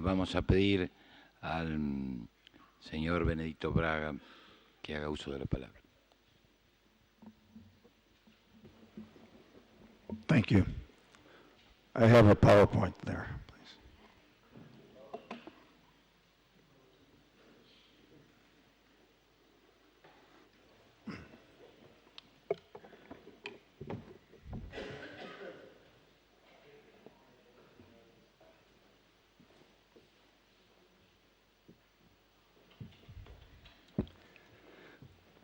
Vamos a pedir al señor Benedito Braga que haga uso de la palabra. Thank you. I have a PowerPoint there, please.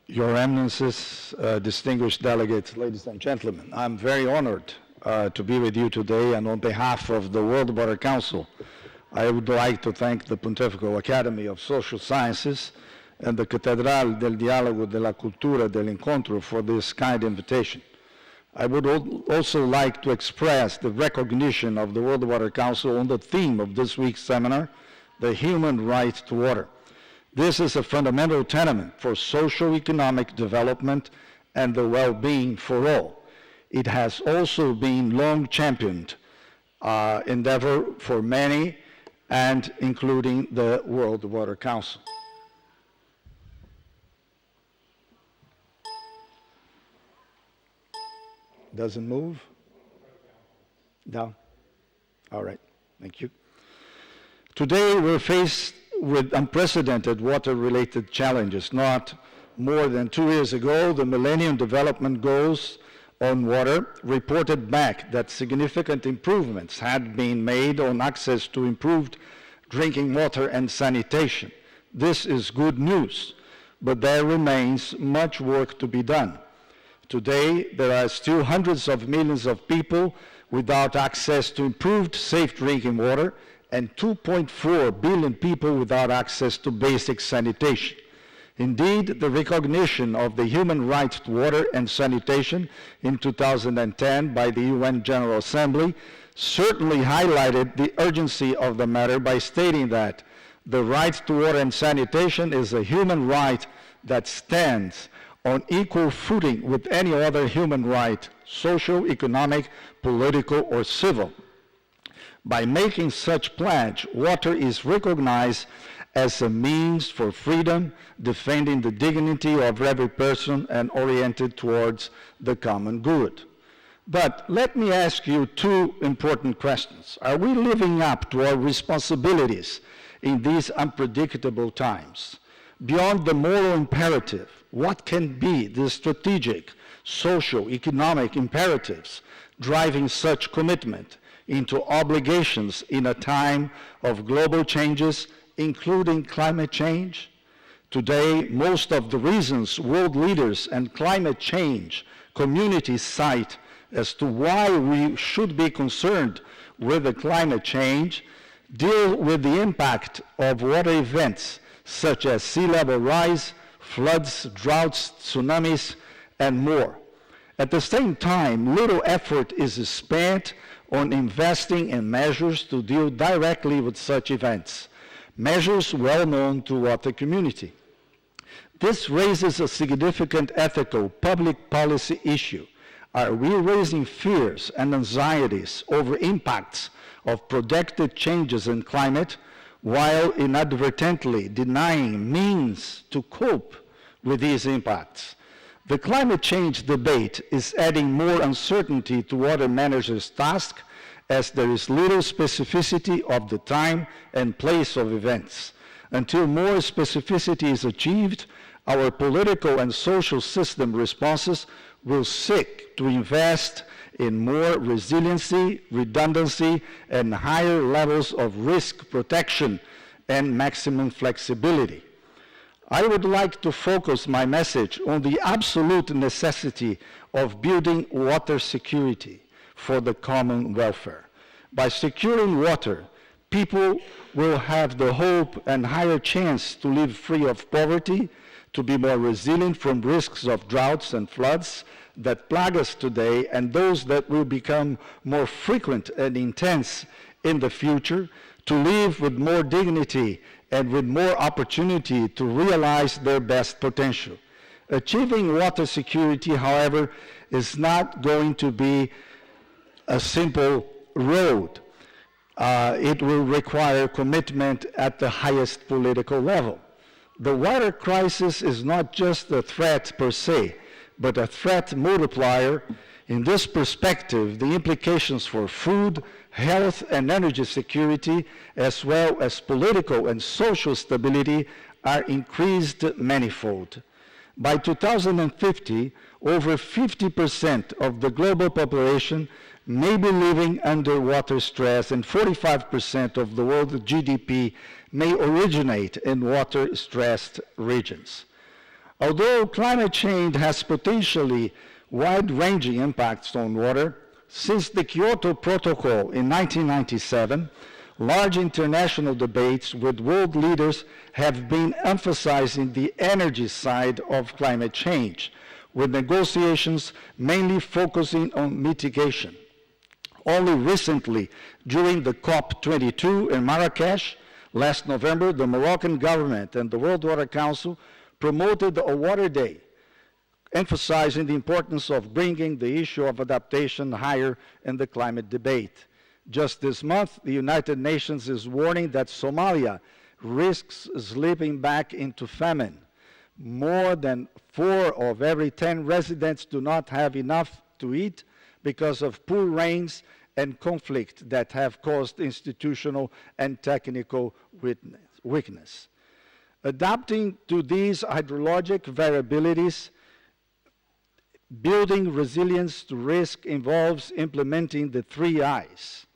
Your Eminences, distinguished delegates, ladies and gentlemen, I'm very honored to be with you today, and on behalf of the World Water Council, I would like to thank the Pontifical Academy of Social Sciences and the Catedral del Diálogo de la Cultura del Encontro for this kind invitation. I would also like to express the recognition of the World Water Council on the theme of this week's seminar, the human right to water. This is a fundamental tenet for socio-economic development and the well-being for all. It has also been long championed endeavor for many, and including the World Water Council. Doesn't move? Down? All right, thank you. Today we're faced with unprecedented water-related challenges. Not more than 2 years ago, the Millennium Development Goals on water reported back that significant improvements had been made on access to improved drinking water and sanitation. This is good news, but there remains much work to be done. Today, there are still hundreds of millions of people without access to improved, safe drinking water, and 2.4 billion people without access to basic sanitation. Indeed, the recognition of the human right to water and sanitation in 2010 by the UN General Assembly certainly highlighted the urgency of the matter by stating that the right to water and sanitation is a human right that stands on equal footing with any other human right, social, economic, political, or civil. By making such pledge, water is recognized as a means for freedom, defending the dignity of every person and oriented towards the common good. But let me ask you two important questions. Are we living up to our responsibilities in these unpredictable times? Beyond the moral imperative, what can be the strategic, social, economic imperatives driving such commitment into obligations in a time of global changes, including climate change? Today, most of the reasons world leaders and climate change communities cite as to why we should be concerned with the climate change deal with the impact of water events such as sea level rise, floods, droughts, tsunamis, and more. At the same time, little effort is spent on investing in measures to deal directly with such events, measures well known to the community. This raises a significant ethical public policy issue. Are we raising fears and anxieties over impacts of projected changes in climate while inadvertently denying means to cope with these impacts? The climate change debate is adding more uncertainty to water managers' task, as there is little specificity of the time and place of events. Until more specificity is achieved, our political and social system responses will seek to invest in more resiliency, redundancy, and higher levels of risk protection and maximum flexibility. I would like to focus my message on the absolute necessity of building water security for the common welfare. By securing water, people will have the hope and higher chance to live free of poverty, to be more resilient from risks of droughts and floods that plague us today, and those that will become more frequent and intense in the future, to live with more dignity and with more opportunity to realize their best potential. Achieving water security, however, is not going to be a simple road. it will require commitment at the highest political level. The water crisis is not just a threat per se, but a threat multiplier. In this perspective, the implications for food, health, and energy security, as well as political and social stability, are increased manifold. By 2050, over 50% of the global population may be living under water stress, and 45% of the world GDP may originate in water-stressed regions. Although climate change has potentially wide-ranging impacts on water, since the Kyoto Protocol in 1997, large international debates with world leaders have been emphasizing the energy side of climate change, with negotiations mainly focusing on mitigation. Only recently, during the COP22 in Marrakesh last November, the Moroccan government and the World Water Council promoted a Water Day, emphasizing the importance of bringing the issue of adaptation higher in the climate debate. Just this month, the United Nations is warning that Somalia risks slipping back into famine. More than 4 of every 10 residents do not have enough to eat because of poor rains and conflict that have caused institutional and technical weakness. Adapting to these hydrologic variabilities, building resilience to risk involves implementing the 3 I's: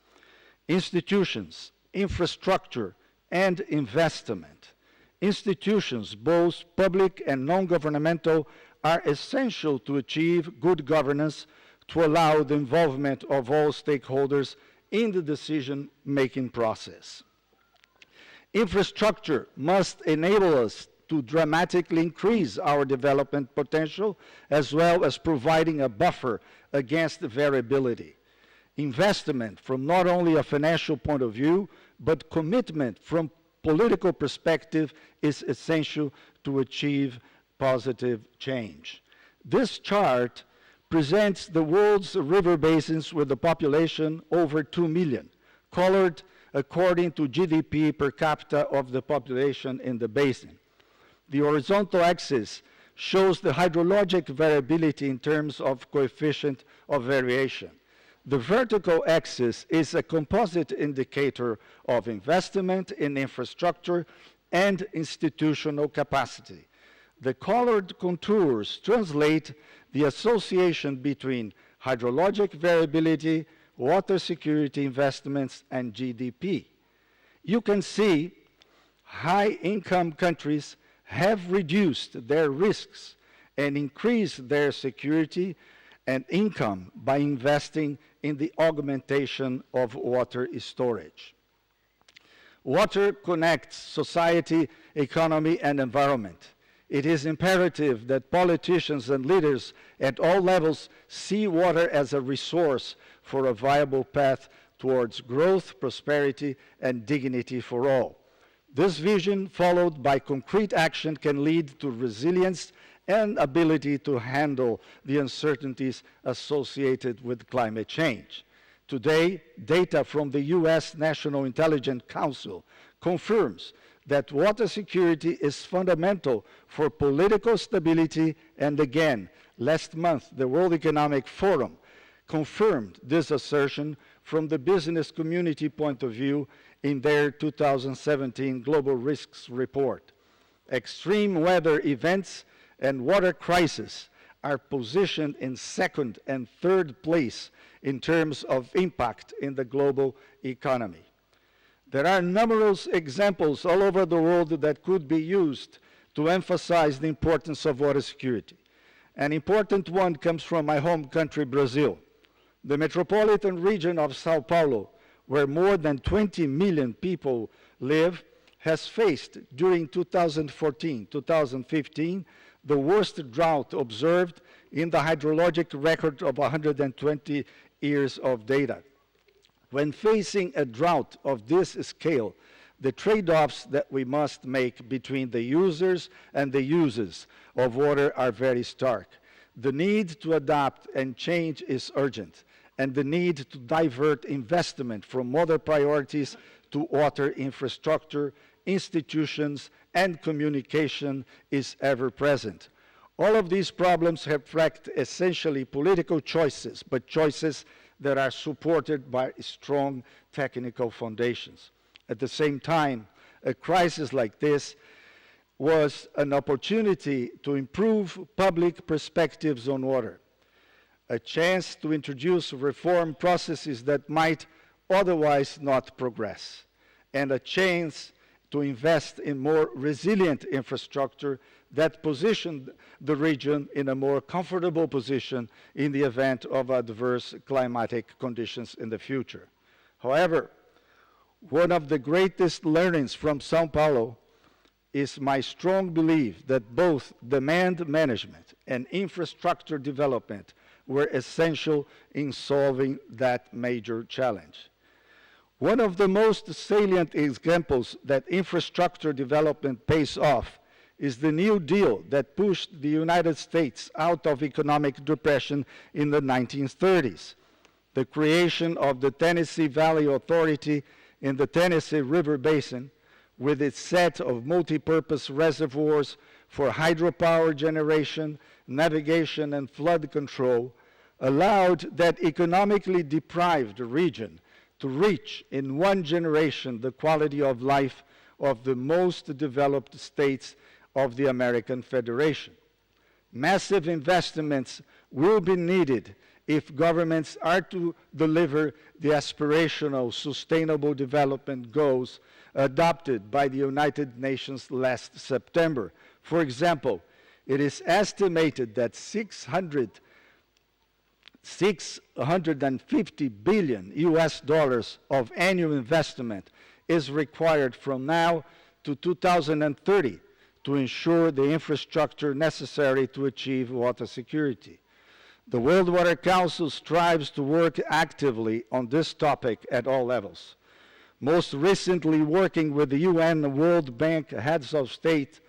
institutions, infrastructure, and investment. Institutions, both public and non-governmental, are essential to achieve good governance, to allow the involvement of all stakeholders in the decision-making process. Infrastructure must enable us to dramatically increase our development potential, as well as providing a buffer against variability. Investment from not only a financial point of view, but commitment from political perspective is essential to achieve positive change. This chart presents the world's river basins with a population over 2 million, colored according to GDP per capita of the population in the basin. The horizontal axis shows the hydrologic variability in terms of coefficient of variation. The vertical axis is a composite indicator of investment in infrastructure and institutional capacity. The colored contours translate the association between hydrologic variability, water security investments, and GDP. You can see high-income countries have reduced their risks and increased their security and income by investing in the augmentation of water storage. Water connects society, economy, and environment. It is imperative that politicians and leaders at all levels see water as a resource for a viable path towards growth, prosperity, and dignity for all. This vision, followed by concrete action, can lead to resilience and ability to handle the uncertainties associated with climate change. Today, data from the U.S. National Intelligence Council confirms that water security is fundamental for political stability, and again, last month, the World Economic Forum confirmed this assertion from the business community point of view in their 2017 Global Risks Report. Extreme weather events and water crisis are positioned in second and third place in terms of impact in the global economy. There are numerous examples all over the world that could be used to emphasize the importance of water security. An important one comes from my home country, Brazil. The metropolitan region of Sao Paulo, where more than 20 million people live, has faced during 2014-2015 the worst drought observed in the hydrologic record of 120 years of data. When facing a drought of this scale, the trade-offs that we must make between the users and the uses of water are very stark. The need to adapt and change is urgent, and the need to divert investment from other priorities to water infrastructure, institutions, and communication is ever present. All of these problems reflect essentially political choices, but choices that are supported by strong technical foundations. At the same time, a crisis like this was an opportunity to improve public perspectives on water, a chance to introduce reform processes that might otherwise not progress, and a chance to invest in more resilient infrastructure that positioned the region in a more comfortable position in the event of adverse climatic conditions in the future. However, one of the greatest learnings from São Paulo is my strong belief that both demand management and infrastructure development were essential in solving that major challenge. One of the most salient examples that infrastructure development pays off is the New Deal that pushed the United States out of economic depression in the 1930s. The creation of the Tennessee Valley Authority in the Tennessee River Basin, with its set of multi-purpose reservoirs for hydropower generation, navigation, and flood control, allowed that economically deprived region to reach in one generation the quality of life of the most developed states of the American Federation. Massive investments will be needed if governments are to deliver the aspirational sustainable development goals adopted by the United Nations last September. For example, it is estimated that 650 billion US dollars of annual investment is required from now to 2030 to ensure the infrastructure necessary to achieve water security. The World Water Council strives to work actively on this topic at all levels. Most recently, working with the UN World Bank Heads of State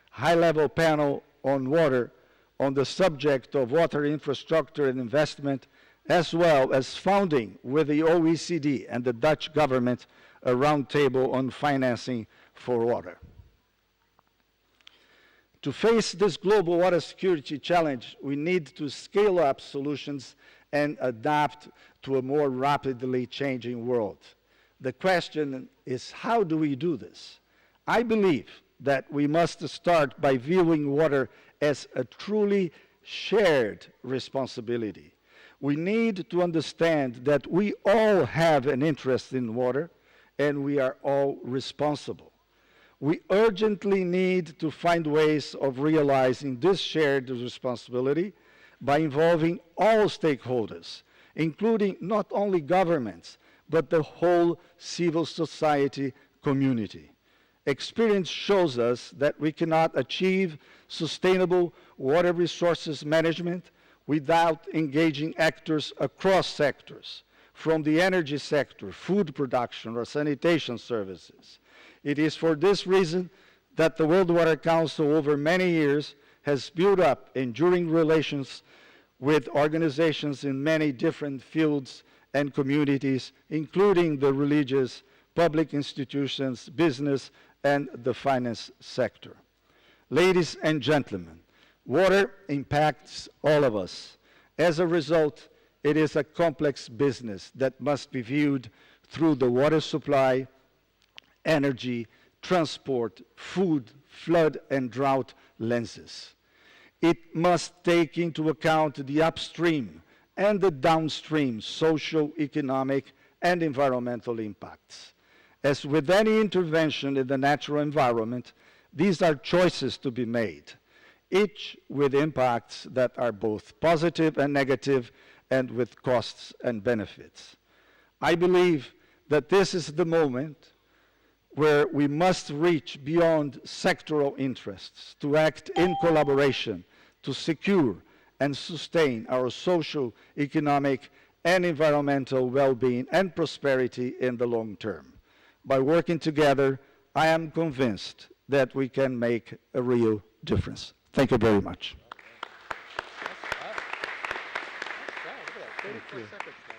high-level panel on water on the subject of water infrastructure and investment, as well as founding with the OECD and the Dutch government a roundtable on financing for water. To face this global water security challenge, we need to scale up solutions and adapt to a more rapidly changing world. The question is, how do we do this? I believe that we must start by viewing water as a truly shared responsibility. We need to understand that we all have an interest in water and we are all responsible. We urgently need to find ways of realizing this shared responsibility by involving all stakeholders, including not only governments, but the whole civil society community. Experience shows us that we cannot achieve sustainable water resources management without engaging actors across sectors, from the energy sector, food production, or sanitation services. It is for this reason that the World Water Council over many years has built up enduring relations with organizations in many different fields and communities, including the religious, public institutions, business, and the finance sector. Ladies and gentlemen, water impacts all of us. As a result, it is a complex business that must be viewed through the water supply, energy, transport, food, flood, and drought lenses. It must take into account the upstream and the downstream social, economic, and environmental impacts. As with any intervention in the natural environment, these are choices to be made, each with impacts that are both positive and negative, and with costs and benefits. I believe that this is the moment where we must reach beyond sectoral interests to act in collaboration to secure and sustain our social, economic, and environmental well-being and prosperity in the long term. By working together, I am convinced that we can make a real difference. Thank you very much. Thank you.